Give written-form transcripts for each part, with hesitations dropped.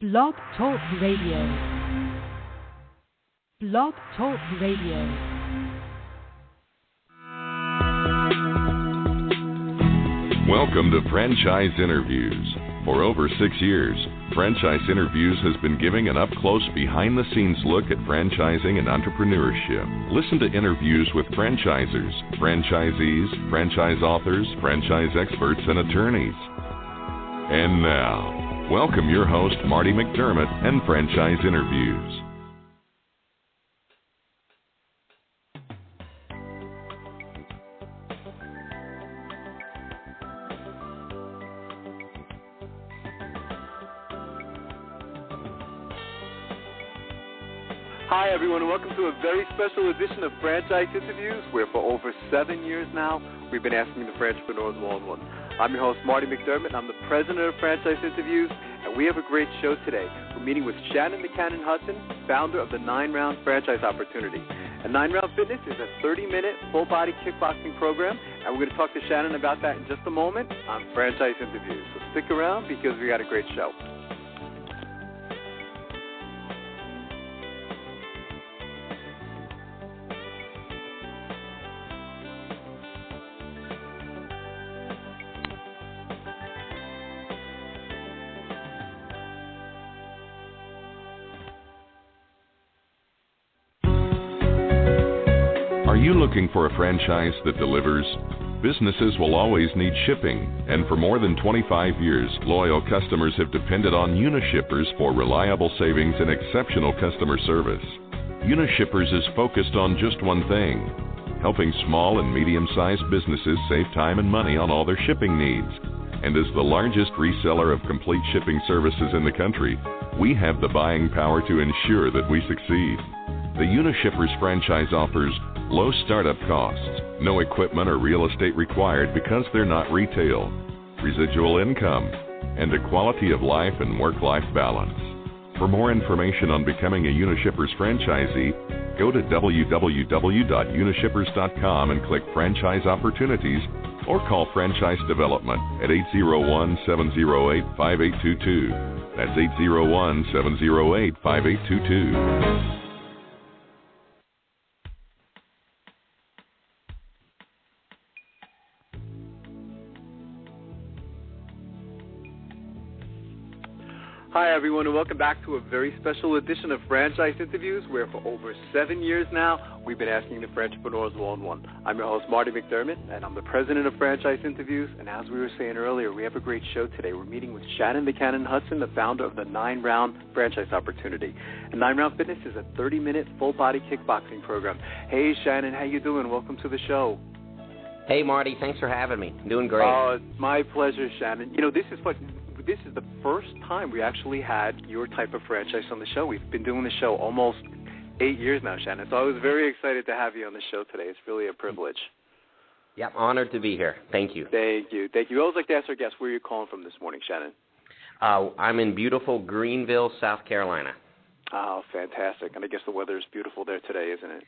Blog Talk Radio. Blog Talk Radio. Welcome to Franchise Interviews. For over 6 years, Franchise Interviews has been giving an up-close, behind-the-scenes look at franchising and entrepreneurship. Listen to interviews with franchisers, franchisees, franchise authors, franchise experts, and attorneys. And now, welcome your host, Marty McDermott, and Franchise Interviews. Hi, everyone, and welcome to a very special edition of Franchise Interviews, where for over 7 years now, we've been asking the entrepreneurs one-on-one. I'm your host, Marty McDermott, and I'm the president of Franchise Interviews, and we have a great show today. We're meeting with Shannon the Cannon Hudson, founder of the 9Round franchise opportunity. And 9Round Fitness is a 30-minute full-body kickboxing program, and we're going to talk to Shannon about that in just a moment on Franchise Interviews. So stick around because we got a great show. Are you looking for a franchise that delivers? Businesses will always need shipping, and for more than 25 years, loyal customers have depended on Unishippers for reliable savings and exceptional customer service. Unishippers is focused on just one thing: helping small and medium-sized businesses save time and money on all their shipping needs. And as the largest reseller of complete shipping services in the country, we have the buying power to ensure that we succeed. The Unishippers franchise offers low startup costs, no equipment or real estate required because they're not retail, residual income, and a quality of life and work-life balance. For more information on becoming a Unishippers franchisee, go to www.unishippers.com and click Franchise Opportunities or call Franchise Development at 801-708-5822. That's 801-708-5822. Hi, everyone, and welcome back to a very special edition of Franchise Interviews, where for over 7 years now, we've been asking the entrepreneurs one-on-one. I'm your host, Marty McDermott, and I'm the president of Franchise Interviews. And as we were saying earlier, we have a great show today. We're meeting with Shannon the Cannon Hudson, the founder of the 9Round franchise opportunity. And 9Round Fitness is a 30-minute full-body kickboxing program. Hey, Shannon, how you doing? Welcome to the show. Hey, Marty, thanks for having me. Doing great. Oh, it's my pleasure, Shannon. You know, this is the first time we actually had your type of franchise on the show. We've been doing the show almost 8 years now, Shannon, so I was very excited to have you on the show today. It's really a privilege. Yep, honored to be here. Thank you. Thank you. Thank you. I always like to ask our guests, where are you calling from this morning, Shannon? I'm in beautiful Greenville, South Carolina. Oh, fantastic. And I guess the weather is beautiful there today, isn't it?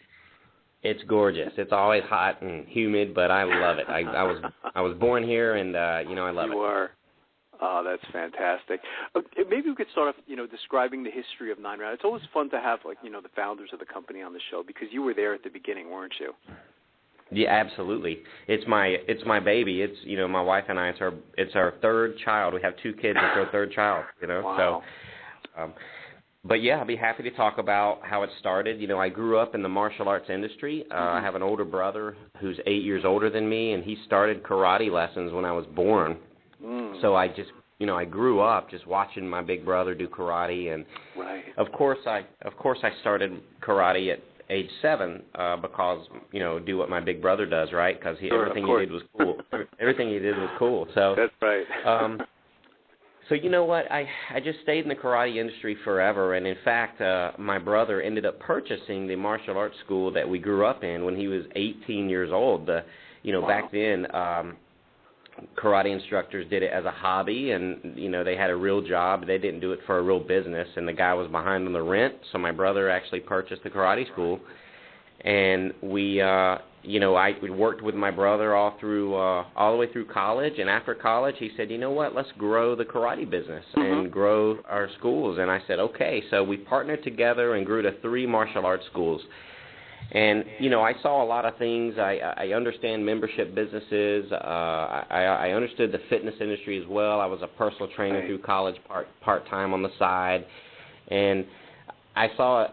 It's gorgeous. It's always hot and humid, but I love it. I was born here, and I love it. You are. Oh, that's fantastic. Maybe we could start off, describing the history of 9Round. It's always fun to have, the founders of the company on the show, because you were there at the beginning, weren't you? Yeah, absolutely. It's my baby. It's my wife and I. It's our third child. We have 2 kids. It's our third child. Wow. So. But yeah, I'll be happy to talk about how it started. I grew up in the martial arts industry. I have an older brother who's 8 years older than me, and he started karate lessons when I was born. So I just, I grew up just watching my big brother do karate, and right. Of course I started karate at age 7 because do what my big brother does, right? Because everything he did was cool. Everything he did was cool. So that's right. So you know what? I just stayed in the karate industry forever, and in fact, my brother ended up purchasing the martial arts school that we grew up in when he was 18 years old. Wow. Back then. Karate instructors did it as a hobby, and they had a real job. They didn't do it for a real business, and the guy was behind on the rent. So my brother actually purchased the karate school, and we I worked with my brother all the way through college, and after college, he said, you know what, let's grow the karate business and grow our schools. And I said, okay. So we partnered together and grew to 3 martial arts schools. And, I saw a lot of things. I understand membership businesses. I understood the fitness industry as well. I was a personal trainer through college part-time on the side. And I saw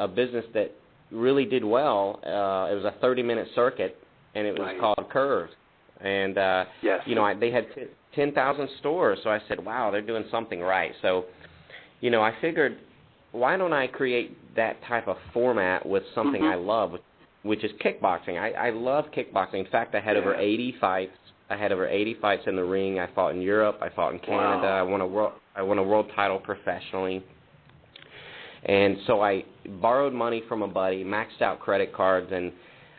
a business that really did well. It was a 30-minute circuit, and it was called Curves. And, they had 10,000 stores. So I said, wow, they're doing something right. So, I figured, why don't I create that type of format with something I love, which is kickboxing. I love kickboxing. In fact, I had over 80 fights. I had over 80 fights in the ring. I fought in Europe. I fought in Canada. Wow. I won a world title professionally. And so I borrowed money from a buddy, maxed out credit cards, and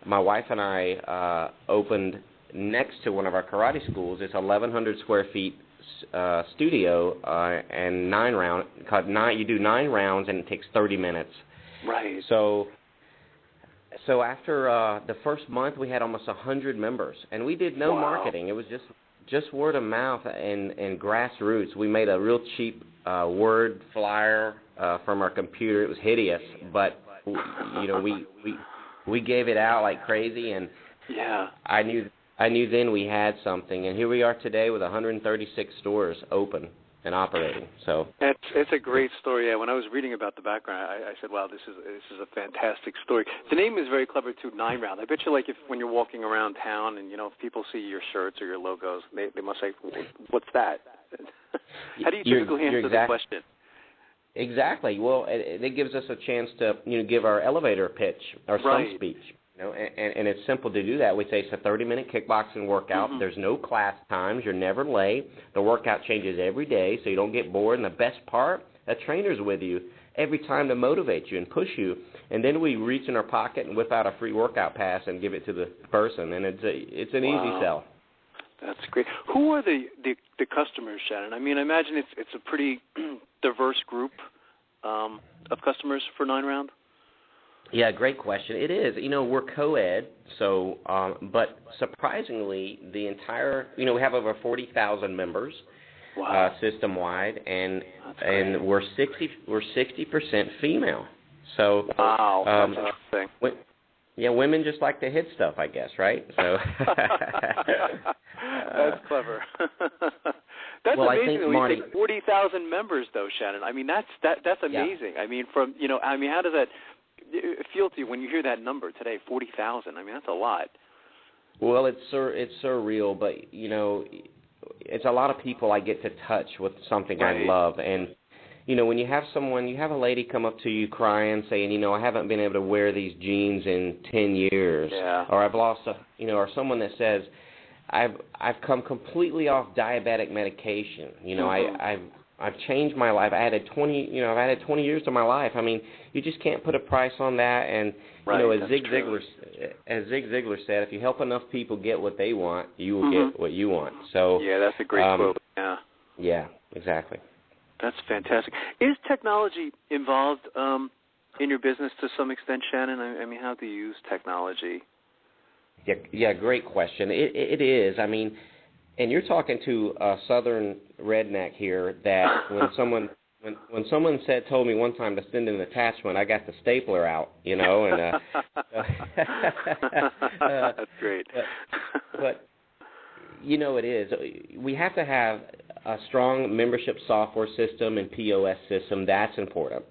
my wife and I opened next to one of our karate schools. It's 1,100 square feet studio and 9-round. You do 9 rounds, and it takes 30 minutes. Right. So after the first month, we had almost 100 members, and we did no marketing. It was just word of mouth and grassroots. We made a real cheap word flyer from our computer. It was hideous, but we gave it out like crazy, and I knew then we had something, and here we are today with 136 stores open and operating. So it's a great story. Yeah, when I was reading about the background, I said, "Wow, this is a fantastic story." The name is very clever too, 9-round. I bet you, when you're walking around town and if people see your shirts or your logos, they must say, "What's that?" How do you typically answer the question? Exactly. Well, it gives us a chance to give our elevator pitch or some speech. And it's simple to do that. We say it's a 30-minute kickboxing workout. There's no class times. You're never late. The workout changes every day, so you don't get bored. And the best part, a trainer's with you every time to motivate you and push you. And then we reach in our pocket and whip out a free workout pass and give it to the person. And it's an easy sell. That's great. Who are the customers, Shannon? I mean, I imagine it's a pretty diverse group of customers for 9-round. Yeah, great question. It is. We're co-ed, so but surprisingly, the entire we have over 40,000 members system-wide, and we're 60% female. So that's interesting. Women just like to hit stuff, I guess, right? So that's clever. That's amazing. I think 40,000 members, though, Shannon. I mean, that's amazing. Yeah. I mean, how does that feel to you when you hear that number today, 40,000? I mean, that's a lot. Well, it's surreal, but it's a lot of people I get to touch with something I love, and when you have a lady come up to you crying, saying, I haven't been able to wear these jeans in 10 years, or I've lost or someone that says, I've come completely off diabetic medication. I've changed my life. I've added 20 years to my life. I mean, you just can't put a price on that. And as Zig Ziglar said, if you help enough people get what they want, you will get what you want. So that's a great quote. Yeah, exactly. That's fantastic. Is technology involved in your business to some extent, Shannon? I mean, how do you use technology? Yeah, great question. It is. I mean, and you're talking to a southern redneck here that when someone told me one time to send an attachment, I got the stapler out, and that's great. But it is. We have to have a strong membership software system and POS system. That's important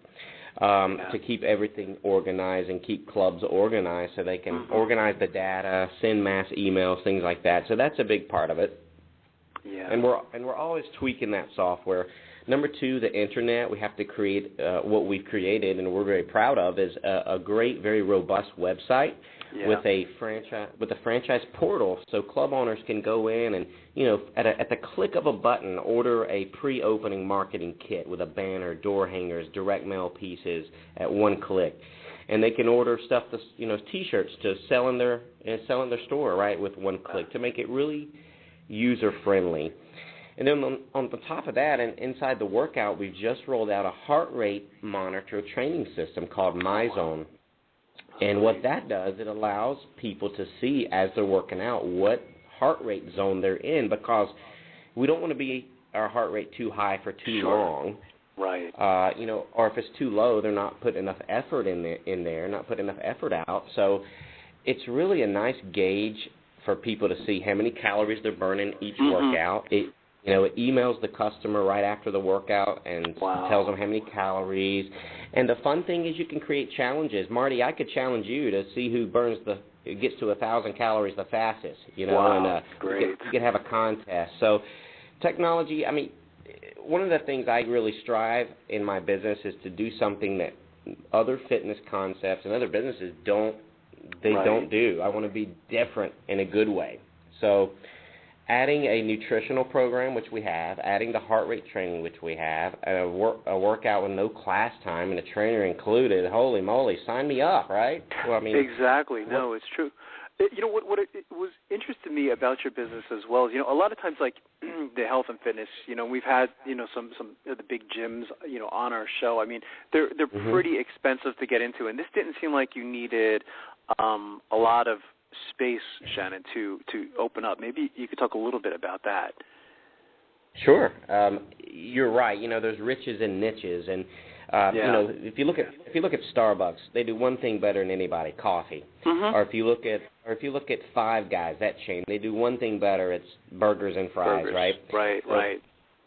to keep everything organized and keep clubs organized so they can organize the data, send mass emails, things like that. So that's a big part of it. Yeah. And we're always tweaking that software. Number 2, the internet. We have to create what we've created, and we're very proud of, is a great, very robust website with a franchise portal, so club owners can go in and at the click of a button order a pre-opening marketing kit with a banner, door hangers, direct mail pieces at one click, and they can order stuff to T-shirts to sell in their store right with one click to make it really user-friendly. And then on the top of that, and inside the workout, we've just rolled out a heart rate monitor training system called MyZone. And what that does, it allows people to see as they're working out what heart rate zone they're in, because we don't want to be our heart rate too high for too long. Right. Or if it's too low, they're not putting enough effort in there, not putting enough effort out. So it's really a nice gauge for people to see how many calories they're burning each workout. It emails the customer right after the workout and tells them how many calories. And the fun thing is you can create challenges. Marty, I could challenge you to see who gets to 1,000 calories the fastest. And great. You could have a contest. So technology, I mean, one of the things I really strive in my business is to do something that other fitness concepts and other businesses don't do. I want to be different in a good way. So adding a nutritional program, which we have, adding the heart rate training, which we have, a workout with no class time and a trainer included, holy moly, sign me up, right? Well, I mean, exactly. No, it's true. What it was interesting to me about your business as well is, a lot of times, like the health and fitness, we've had, some of the big gyms, on our show. I mean, they're pretty expensive to get into, and this didn't seem like you needed a lot of space, Shannon, to open up. Maybe you could talk a little bit about that. Sure. You're right. There's riches and niches, and if you look at Starbucks, they do one thing better than anybody: coffee. Or if you look at Five Guys, that chain, they do one thing better: it's burgers and fries, right? Right.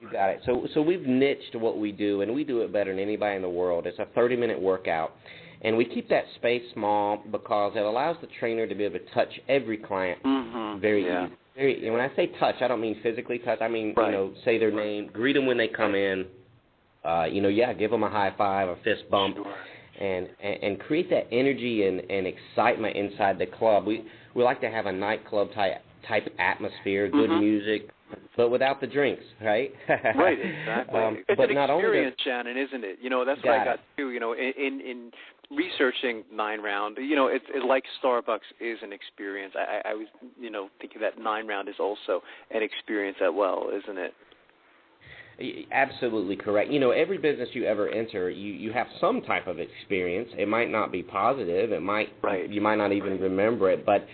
You got it. So we've niched what we do, and we do it better than anybody in the world. It's a 30-minute workout, and we keep that space small because it allows the trainer to be able to touch every client very easy. And when I say touch, I don't mean physically touch. I mean, say their name, greet them when they come in. Give them a high five, a fist bump, and create that energy and excitement inside the club. We like to have a nightclub type atmosphere, good music, but without the drinks, right? Right, exactly. It's but an not experience, Shannon, isn't it? That's what I got too. In researching 9Round, it's like Starbucks is an experience. I was, thinking that 9Round is also an experience as well, isn't it? Absolutely correct. Every business you ever enter, you have some type of experience. It might not be positive. You might not even remember it. But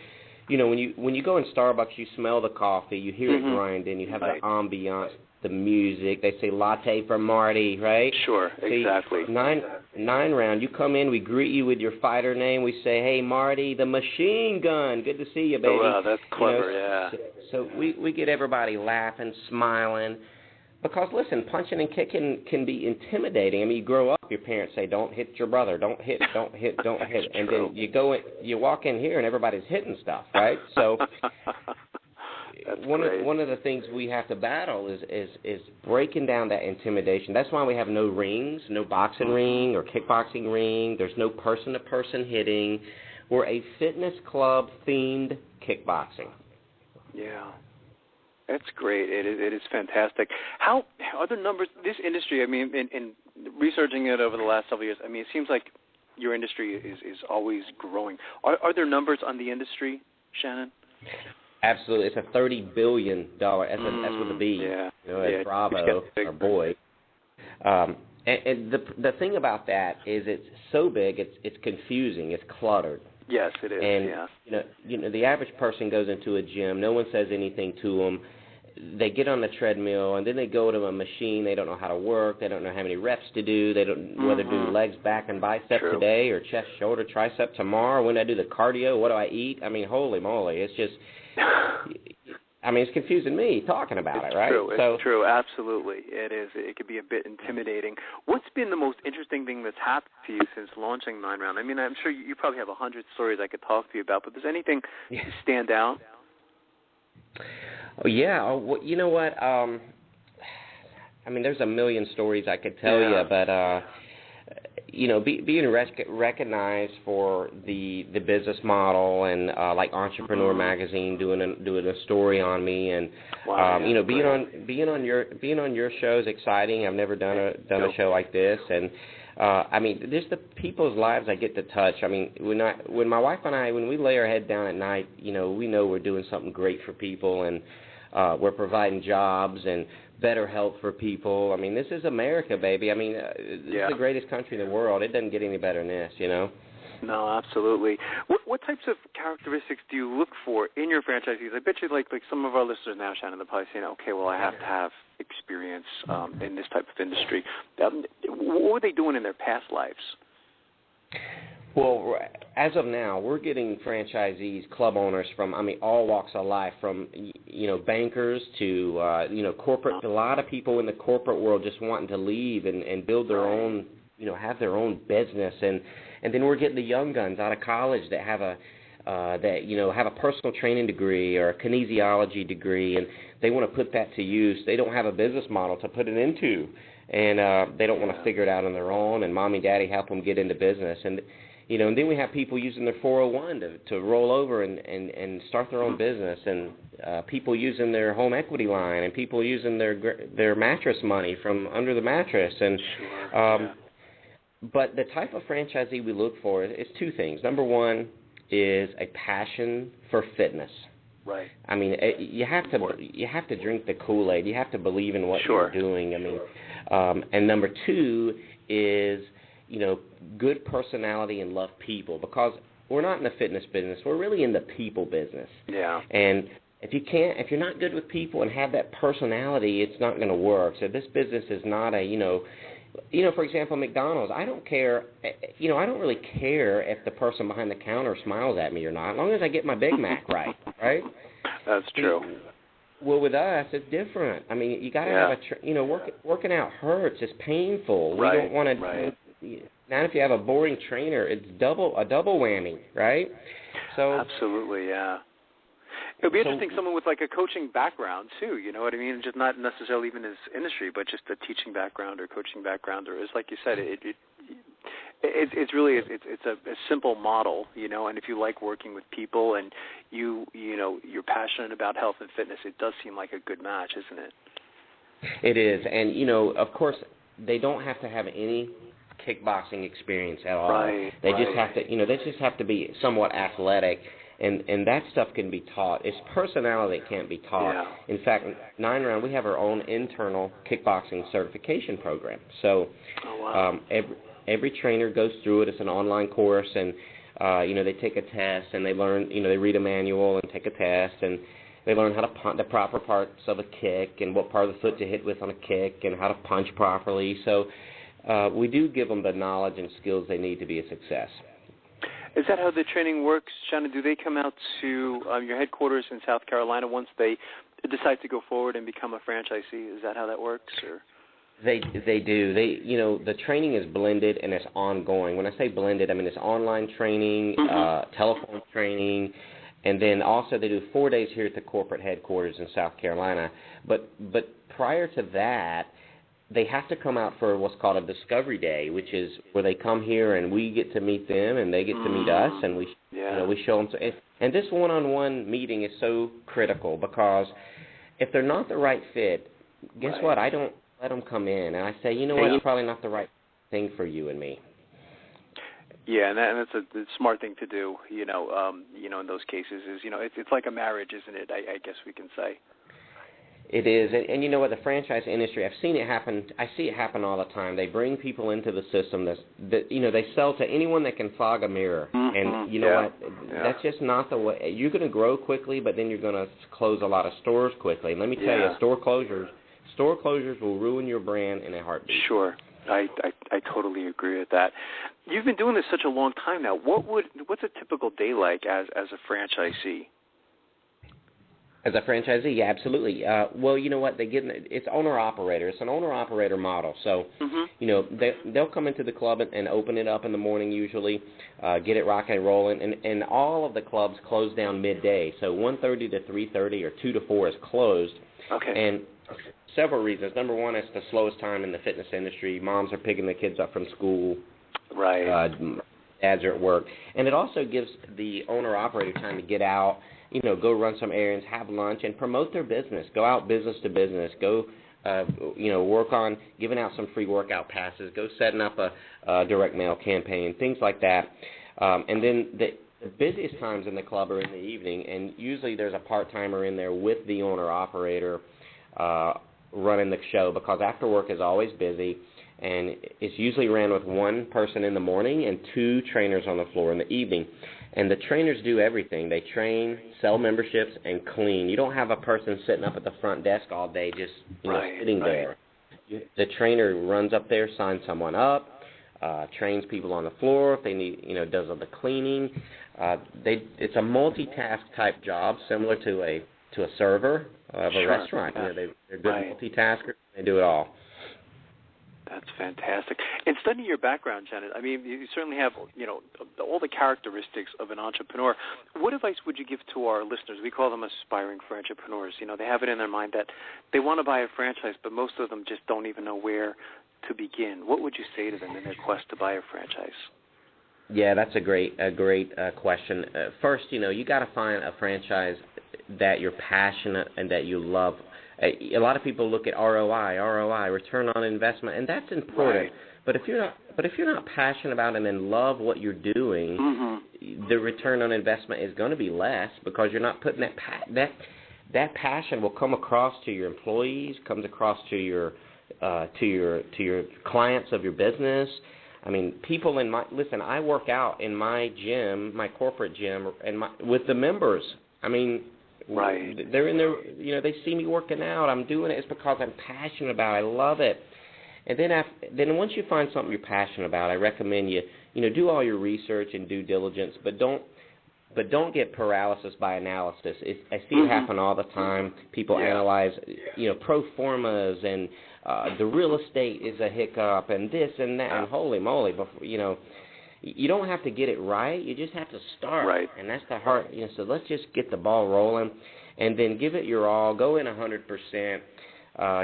when you go in Starbucks, you smell the coffee, you hear it grinding, you have the ambiance, the music. They say latte for Marty, right? Sure, exactly. 9Round, you come in, we greet you with your fighter name. We say, hey, Marty, the machine gun. Good to see you, baby. Oh, wow, that's clever, So we get everybody laughing, smiling. Because, listen, punching and kicking can be intimidating. I mean, you grow up, your parents say, don't hit your brother, don't hit. And then you walk in here and everybody's hitting stuff, right? So one of the things we have to battle is breaking down that intimidation. That's why we have no rings, no boxing ring or kickboxing ring. There's no person-to-person hitting. We're a fitness club-themed kickboxing. Yeah. That's great. It is fantastic. How are the numbers? This industry, I mean, in researching it over the last several years, I mean, it seems like your industry is always growing. Are there numbers on the industry, Shannon? Absolutely. It's a $30 billion. That's with a B. Bravo, or boy. And the thing about that is it's so big, it's confusing, it's cluttered. Yes, it is. And the average person goes into a gym. No one says anything to them. They get on the treadmill, and then they go to a machine. They don't know how to work. They don't know how many reps to do. They don't whether to do legs, back, and bicep today, or chest, shoulder, tricep tomorrow. When I do the cardio, what do I eat? I mean, holy moly! It's just, it's confusing me talking about it, right? It's true. Absolutely, it is. It could be a bit intimidating. What's been the most interesting thing that's happened to you since launching 9Round? I mean, I'm sure you probably have 100 stories I could talk to you about, but does anything stand out? Oh, yeah. Well, you know what? There's a million stories I could tell you, but being recognized for the business model and like Entrepreneur Magazine doing a story on me, and being on your show is exciting. I've never done a show like this, and just the people's lives I get to touch. I mean, when my wife and I, when we lay our head down at night, we know we're doing something great for people, and we're providing jobs and better health for people. I mean, this is America, baby. I mean, this is the greatest country in the world. It doesn't get any better than this, No, absolutely. What types of characteristics do you look for in your franchisees? I bet you like some of our listeners now, Shannon, they're probably saying, okay, well, I have to have experience in this type of industry. What were they doing in their past lives? Well, as of now, we're getting franchisees, club owners from, all walks of life, from, bankers to, corporate. A lot of people in the corporate world just wanting to leave and build their own, have their own business. And then we're getting the young guns out of college that have have a personal training degree or a kinesiology degree, and they want to put that to use. They don't have a business model to put it into, and they don't want to figure it out on their own, and mommy, daddy help them get into business. And and then we have people using their 401 to roll over and start their own business, and people using their home equity line, and people using their mattress money from under the mattress. And but the type of franchisee we look for is two things. Number one is a passion for fitness. Right. You have to drink the Kool-Aid. You have to believe in what you're doing. And number two is good personality and love people, because we're not in the fitness business. We're really in the people business. Yeah. And if you're not good with people and have that personality, it's not going to work. So this business is not for example, McDonald's, I don't care, I don't really care if the person behind the counter smiles at me or not, as long as I get my Big Mac right? That's true. Well, with us, it's different. You got to have working out hurts. It's painful. We don't want to. Now, if you have a boring trainer, it's a double whammy, right? So absolutely, yeah. It would be interesting, someone with like a coaching background too. You know what I mean? Just not necessarily even his industry, but just a teaching background or coaching background, or it's like you said, it's really a simple model, And if you like working with people and you're passionate about health and fitness, it does seem like a good match, isn't it? It is, and of course, they don't have to have any kickboxing experience at all. They just have to, they just have to be somewhat athletic. And that stuff can be taught. It's personality that can't be taught. Yeah. In fact, 9Round, we have our own internal kickboxing certification program. So every trainer goes through it. It's an online course, and they take a test, and they learn. They read a manual and take a test, and they learn how to punch the proper parts of a kick and what part of the foot to hit with on a kick and how to punch properly. So we do give them the knowledge and skills they need to be a success. Is that how the training works, Shannon? Do they come out to your headquarters in South Carolina once they decide to go forward and become a franchisee? Is that how that works? Or? They do. The training is blended and it's ongoing. When I say blended, it's online training, telephone training, and then also they do 4 days here at the corporate headquarters in South Carolina. But prior to that, they have to come out for what's called a discovery day, which is where they come here and we get to meet them and they get to meet us, and we show them. And this one-on-one meeting is so critical, because if they're not the right fit, guess what? I don't let them come in, and I say, what? It's probably not the right thing for you and me. Yeah, and that's a smart thing to do. In those cases is it's like a marriage, isn't it? I guess we can say. It is, and you know what, the franchise industry, I've seen it happen. I see it happen all the time. They bring people into the system that they sell to anyone that can fog a mirror, and you know what, that's just not the way. You're going to grow quickly, but then you're going to close a lot of stores quickly. And let me tell you, store closures will ruin your brand in a heartbeat. Sure, I totally agree with that. You've been doing this such a long time now. What's a typical day like as a franchisee? As a franchisee, yeah, absolutely. Well, you know what? It's owner-operator. It's an owner-operator model. So, they'll come into the club and open it up in the morning usually, get it rocking and rolling. And all of the clubs close down midday. So 1:30 to 3:30 or 2 to 4 is closed. Okay. And several reasons. Number one, it's the slowest time in the fitness industry. Moms are picking the kids up from school. Right. Dads are at work. And it also gives the owner-operator time to get out, go run some errands, have lunch, and promote their business. Go out business to business. Go, work on giving out some free workout passes. Go setting up a direct mail campaign, things like that. And then the busiest times in the club are in the evening, and usually there's a part-timer in there with the owner-operator running the show, because after work is always busy. and it's usually ran with one person in the morning and two trainers on the floor in the evening. And the trainers do everything. They train, sell memberships, and clean. You don't have a person sitting up at the front desk all day just sitting there. The trainer runs up there, signs someone up, trains people on the floor if they need, does all the cleaning. It's a multitask type job, similar to a server of a restaurant. Yeah. They're good multitaskers. They do it all. That's fantastic. In studying your background, Shannon, I mean, you certainly have, all the characteristics of an entrepreneur. What advice would you give to our listeners? We call them aspiring entrepreneurs. They have it in their mind that they want to buy a franchise, but most of them just don't even know where to begin. What would you say to them in their quest to buy a franchise? Yeah, that's a great question. First, you got to find a franchise that you're passionate and that you love. A lot of people look at ROI, return on investment, and that's important. Right. But if you're not passionate about it and love what you're doing, the return on investment is going to be less because you're not putting that passion will come across to your employees, comes across to your clients of your business. I mean, people I work out in my gym, my corporate gym, and with the members. I mean, right. They're in there, they see me working out. I'm doing it. It's because I'm passionate about it. I love it. And then once you find something you're passionate about, I recommend you do all your research and due diligence, but don't get paralysis by analysis. I see it happen all the time. People analyze, pro formas and the real estate is a hiccup and this and that and holy moly, you don't have to get it right. You just have to start. Right. And that's the heart. So let's just get the ball rolling and then give it your all. Go in 100%.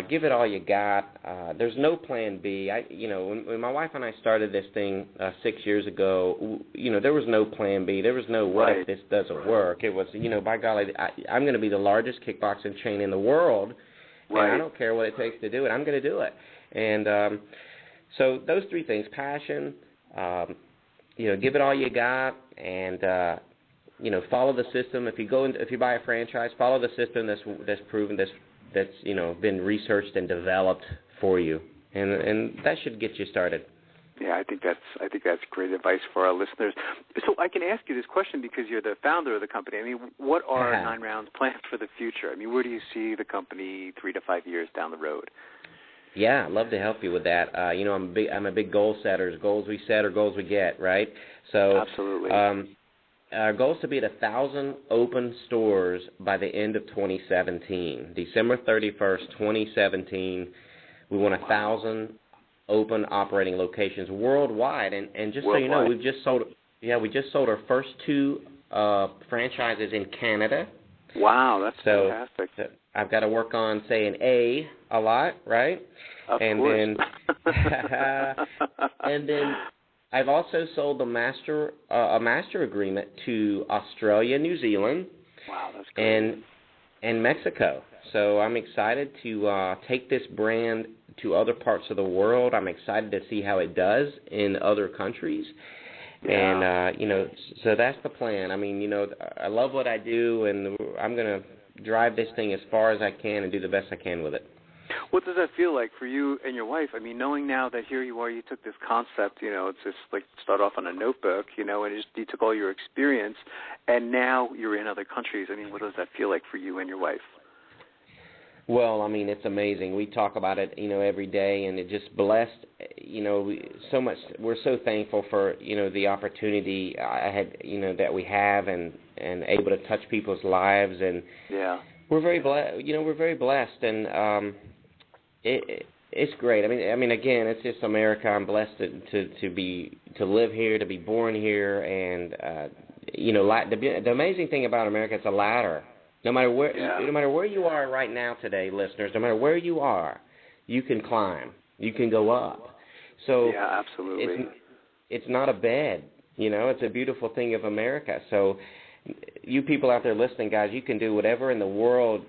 Give it all you got. There's no plan B. When my wife and I started this thing 6 years ago, there was no plan B. There was no what if this doesn't work. It was, by golly, I'm going to be the largest kickboxing chain in the world, and I don't care what it takes to do it. I'm going to do it. And so those three things: passion, give it all you got, and follow the system. If you buy a franchise, follow the system that's proven that's been researched and developed for you, and that should get you started. Yeah, I think that's great advice for our listeners. So I can ask you this question because you're the founder of the company. I mean, what are 9Round's plans for the future? I mean, where do you see the company 3 to 5 years down the road? Yeah, I'd love to help you with that. I'm a big goal setter. Goals we set or goals we get, right? So absolutely. Our goal is to be at 1,000 open stores by the end of 2017. December 31st, 2017, we want 1,000 open operating locations worldwide. And just worldwide. So you know, we just sold our first 2 franchises in Canada. Wow, that's fantastic. So I've got to work on saying A lot, right? Of course. And then I've also sold a master agreement to Australia, New Zealand, wow, that's great. and Mexico. So I'm excited to take this brand to other parts of the world. I'm excited to see how it does in other countries. Yeah. And, so that's the plan. I mean, I love what I do, and I'm going to drive this thing as far as I can and do the best I can with it. What does that feel like for you and your wife? I mean, knowing now that here you are, you took this concept, it's just like start off on a notebook, and you took all your experience, and now you're in other countries. I mean, what does that feel like for you and your wife? Well, I mean, it's amazing. We talk about it, every day, and it just blessed, so much. We're so thankful for, the opportunity I had, that we have and able to touch people's lives. And we're very blessed, we're very blessed. And it's great. I mean, again, it's just America. I'm blessed to live here, to be born here. And, the amazing thing about America, it's a ladder. No matter where you are right now today, listeners, no matter where you are, you can climb. You can go up. So yeah, absolutely. It's not a bed. It's a beautiful thing of America. So you people out there listening, guys, you can do whatever in the world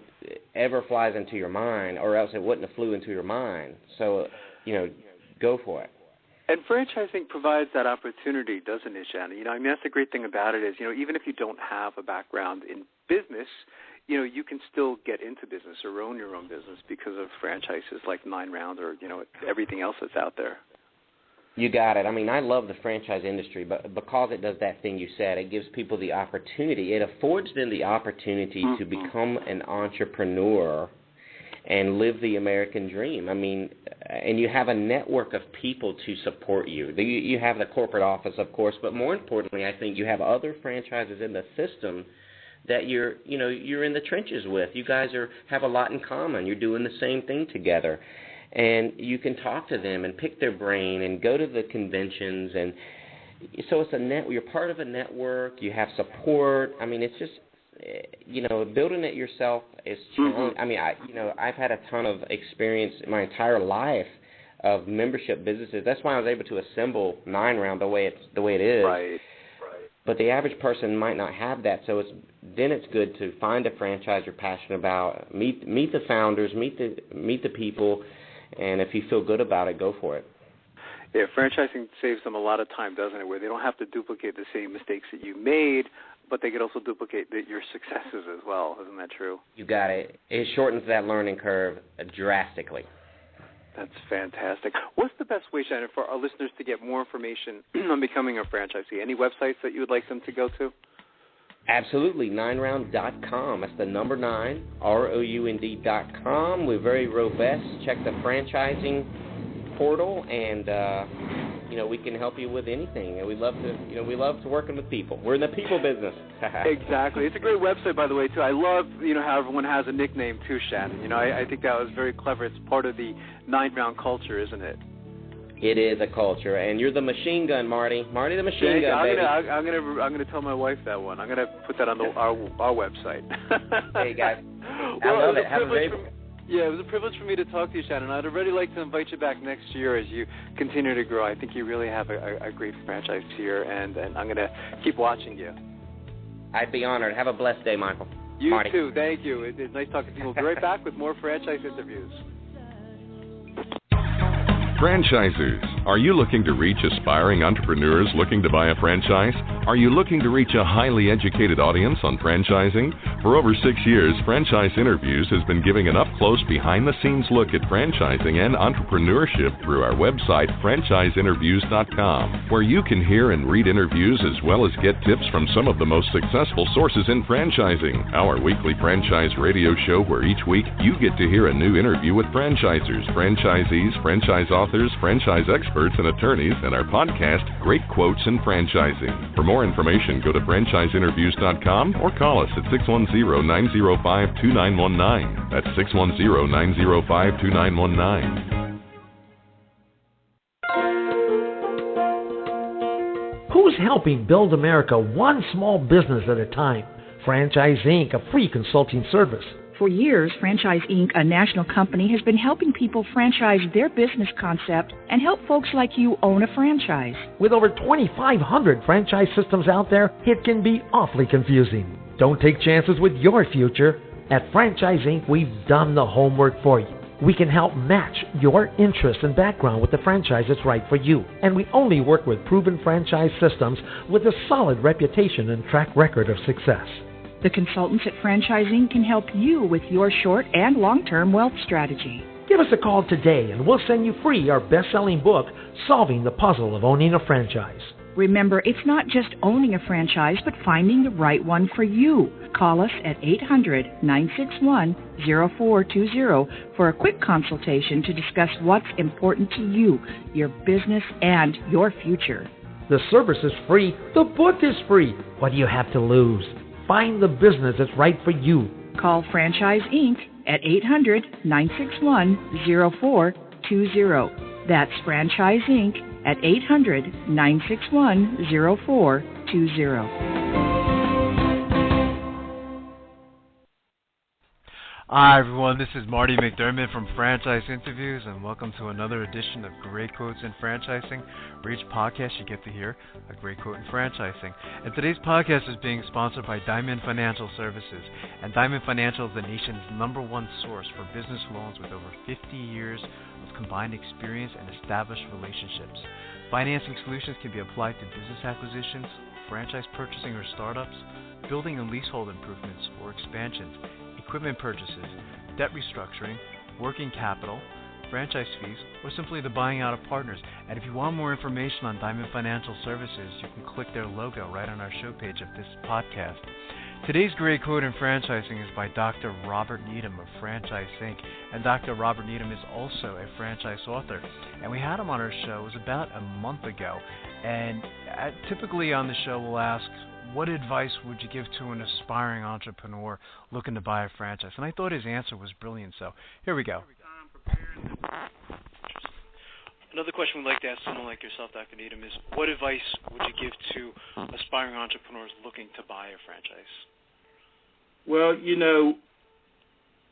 ever flies into your mind, or else it wouldn't have flew into your mind. So, go for it. And franchising provides that opportunity, doesn't it, Shannon? I mean, that's the great thing about it is, even if you don't have a background in business, you can still get into business or own your own business because of franchises like 9Round or, everything else that's out there. You got it. I mean, I love the franchise industry, but because it does that thing you said, it gives people the opportunity. It affords them the opportunity to become an entrepreneur and live the American dream. I mean, and you have a network of people to support you. You have the corporate office, of course, but more importantly, I think you have other franchises in the system that you're in the trenches with. You guys have a lot in common. You're doing the same thing together. And you can talk to them and pick their brain and go to the conventions, and so it's you're part of a network. You have support. I mean, it's just building it yourself is challenging. I mean, I've had a ton of experience in my entire life of membership businesses. That's why I was able to assemble 9Round the way it is. Right. But the average person might not have that, so it's good to find a franchise you're passionate about, meet the founders, meet the people. And if you feel good about it, go for it. Yeah, franchising saves them a lot of time, doesn't it, where they don't have to duplicate the same mistakes that you made, but they could also duplicate your successes as well. Isn't that true? You got it. It shortens that learning curve drastically. That's fantastic. What's the best way, Shannon, for our listeners to get more information on becoming a franchisee? Any websites that you would like them to go to? Absolutely, 9round.com. That's the number 9, ROUND.com. We're very robust. Check the franchising portal, and we can help you with anything. And we love to working with people. We're in the people business. Exactly. It's a great website, by the way, too. I love how everyone has a nickname too, Shannon. I think that was very clever. It's part of the 9Round culture, isn't it? It is a culture, and you're the machine gun, Marty. Marty the machine gun, baby. I'm gonna tell my wife that one. I'm gonna put that on our website. Hey guys, I love it. Have a great. Yeah, it was a privilege for me to talk to you, Shannon. I'd really like to invite you back next year as you continue to grow. I think you really have a great franchise here, and I'm gonna keep watching you. I'd be honored. Have a blessed day, Michael. You Marty. too. Thank you. It's nice talking to you. We'll be right back with more franchise interviews. Franchisers, are you looking to reach aspiring entrepreneurs looking to buy a franchise? Are you looking to reach a highly educated audience on franchising? For over 6 years, Franchise Interviews has been giving an up-close, behind-the-scenes look at franchising and entrepreneurship through our website, franchiseinterviews.com, where you can hear and read interviews as well as get tips from some of the most successful sources in franchising. Our weekly franchise radio show where each week you get to hear a new interview with franchisers, franchisees, franchise authors, franchise experts, and attorneys, and our podcast, Great Quotes in Franchising. For more information, go to franchiseinterviews.com or call us at 610-905-2919. That's 610-905-2919. Who's helping build America one small business at a time? Franchise Inc., a free consulting service. For years, Franchise Inc., a national company, has been helping people franchise their business concept and help folks like you own a franchise. With over 2,500 franchise systems out there, it can be awfully confusing. Don't take chances with your future. At Franchise Inc., we've done the homework for you. We can help match your interests and background with the franchise that's right for you. And we only work with proven franchise systems with a solid reputation and track record of success. The consultants at Franchising can help you with your short and long-term wealth strategy. Give us a call today and we'll send you free our best-selling book, Solving the Puzzle of Owning a Franchise. Remember, it's not just owning a franchise, but finding the right one for you. Call us at 800-961-0420 for a quick consultation to discuss what's important to you, your business, and your future. The service is free. The book is free. What do you have to lose? Find the business that's right for you. Call Franchise Inc. at 800-961-0420. That's Franchise Inc. at 800-961-0420. Hi everyone, this is Marty McDermott from Franchise Interviews, and welcome to another edition of Great Quotes in Franchising, where each podcast you get to hear a great quote in franchising. And today's podcast is being sponsored by Diamond Financial Services, and Diamond Financial is the nation's #1 source for business loans with over 50 years of combined experience and established relationships. Financing solutions can be applied to business acquisitions, franchise purchasing or startups, building and leasehold improvements or expansions, equipment purchases, debt restructuring, working capital, franchise fees, or simply the buying out of partners. And if you want more information on Diamond Financial Services, you can click their logo right on our show page of this podcast. Today's great quote in franchising is by Dr. Robert Needham of Franchise Inc. And Dr. Robert Needham is also a franchise author. And we had him on our show, it was about a month ago. And typically on the show we'll ask, what advice would you give to an aspiring entrepreneur looking to buy a franchise? And I thought his answer was brilliant, so here we go. Another question we'd like to ask someone like yourself, Dr. Needham, is what advice would you give to aspiring entrepreneurs looking to buy a franchise? Well,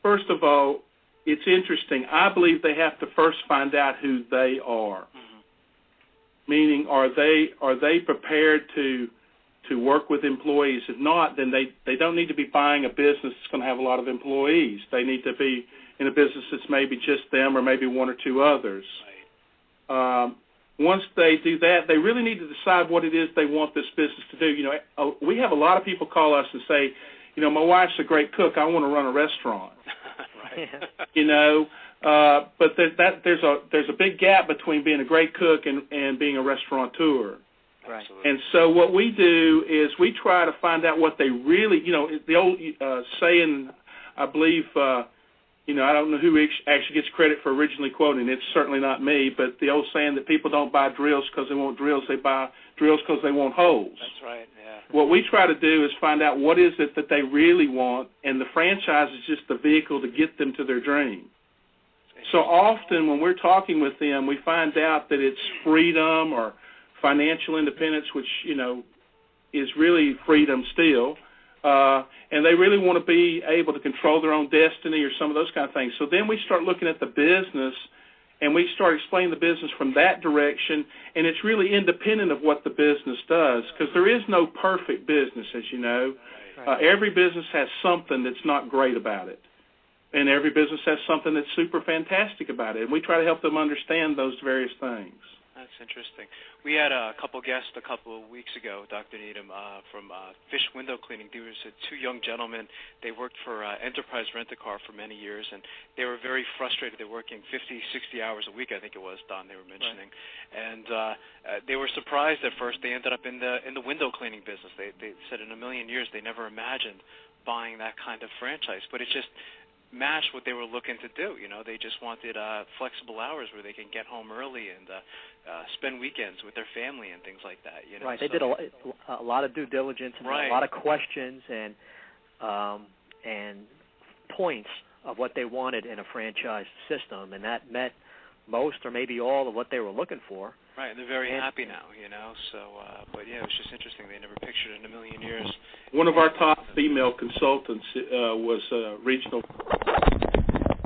first of all, it's interesting. I believe they have to first find out who they are. Mm-hmm. Meaning, are they prepared to work with employees? If not, then they don't need to be buying a business that's going to have a lot of employees. They need to be in a business that's maybe just them or maybe one or two others. Right. Once they do that, they really need to decide what it is they want this business to do. We have a lot of people call us and say, my wife's a great cook. I want to run a restaurant. Right. But there's a big gap between being a great cook and being a restaurateur. Right. And so what we do is we try to find out what they really, the old saying, I believe, I don't know who actually gets credit for originally quoting. It's certainly not me, but the old saying that people don't buy drills because they want drills. They buy drills because they want holes. That's right, yeah. What we try to do is find out what is it that they really want, and the franchise is just the vehicle to get them to their dream. So often when we're talking with them, we find out that it's freedom or financial independence, which, is really freedom still. And they really want to be able to control their own destiny or some of those kind of things. So then we start looking at the business, and we start explaining the business from that direction, and it's really independent of what the business does, because there is no perfect business, as you know. Every business has something that's not great about it, and every business has something that's super fantastic about it, and we try to help them understand those various things. That's interesting. We had a couple guests a couple of weeks ago, Dr. Needham, from Fish Window Cleaning. There was two young gentlemen. They worked for Enterprise Rent-A-Car for many years, and they were very frustrated. They were working 50, 60 hours a week, I think it was, Don, they were mentioning. Right. And they were surprised at first. They ended up in the window cleaning business. They said in a million years they never imagined buying that kind of franchise, but it just match what they were looking to do. They just wanted flexible hours where they can get home early and spend weekends with their family and things like that. Right. They did a lot of due diligence and a lot of questions and points of what they wanted in a franchise system, and that met most or maybe all of what they were looking for. Right, and they're very happy now, So, but yeah, it was just interesting. They never pictured it in a million years. One of our top female consultants was regional.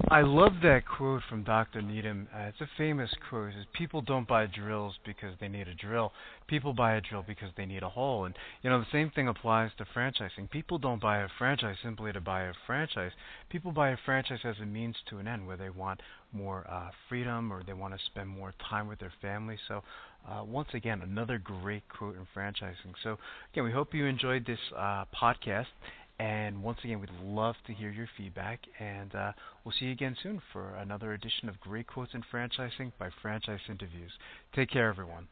I love that quote from Dr. Needham. It's a famous quote. It says, people don't buy drills because they need a drill. People buy a drill because they need a hole. And, the same thing applies to franchising. People don't buy a franchise simply to buy a franchise. People buy a franchise as a means to an end where they want more freedom or they want to spend more time with their family. So, once again, another great quote in franchising. So, again, we hope you enjoyed this podcast. And once again, we'd love to hear your feedback, and we'll see you again soon for another edition of Great Quotes in Franchising by Franchise Interviews. Take care, everyone.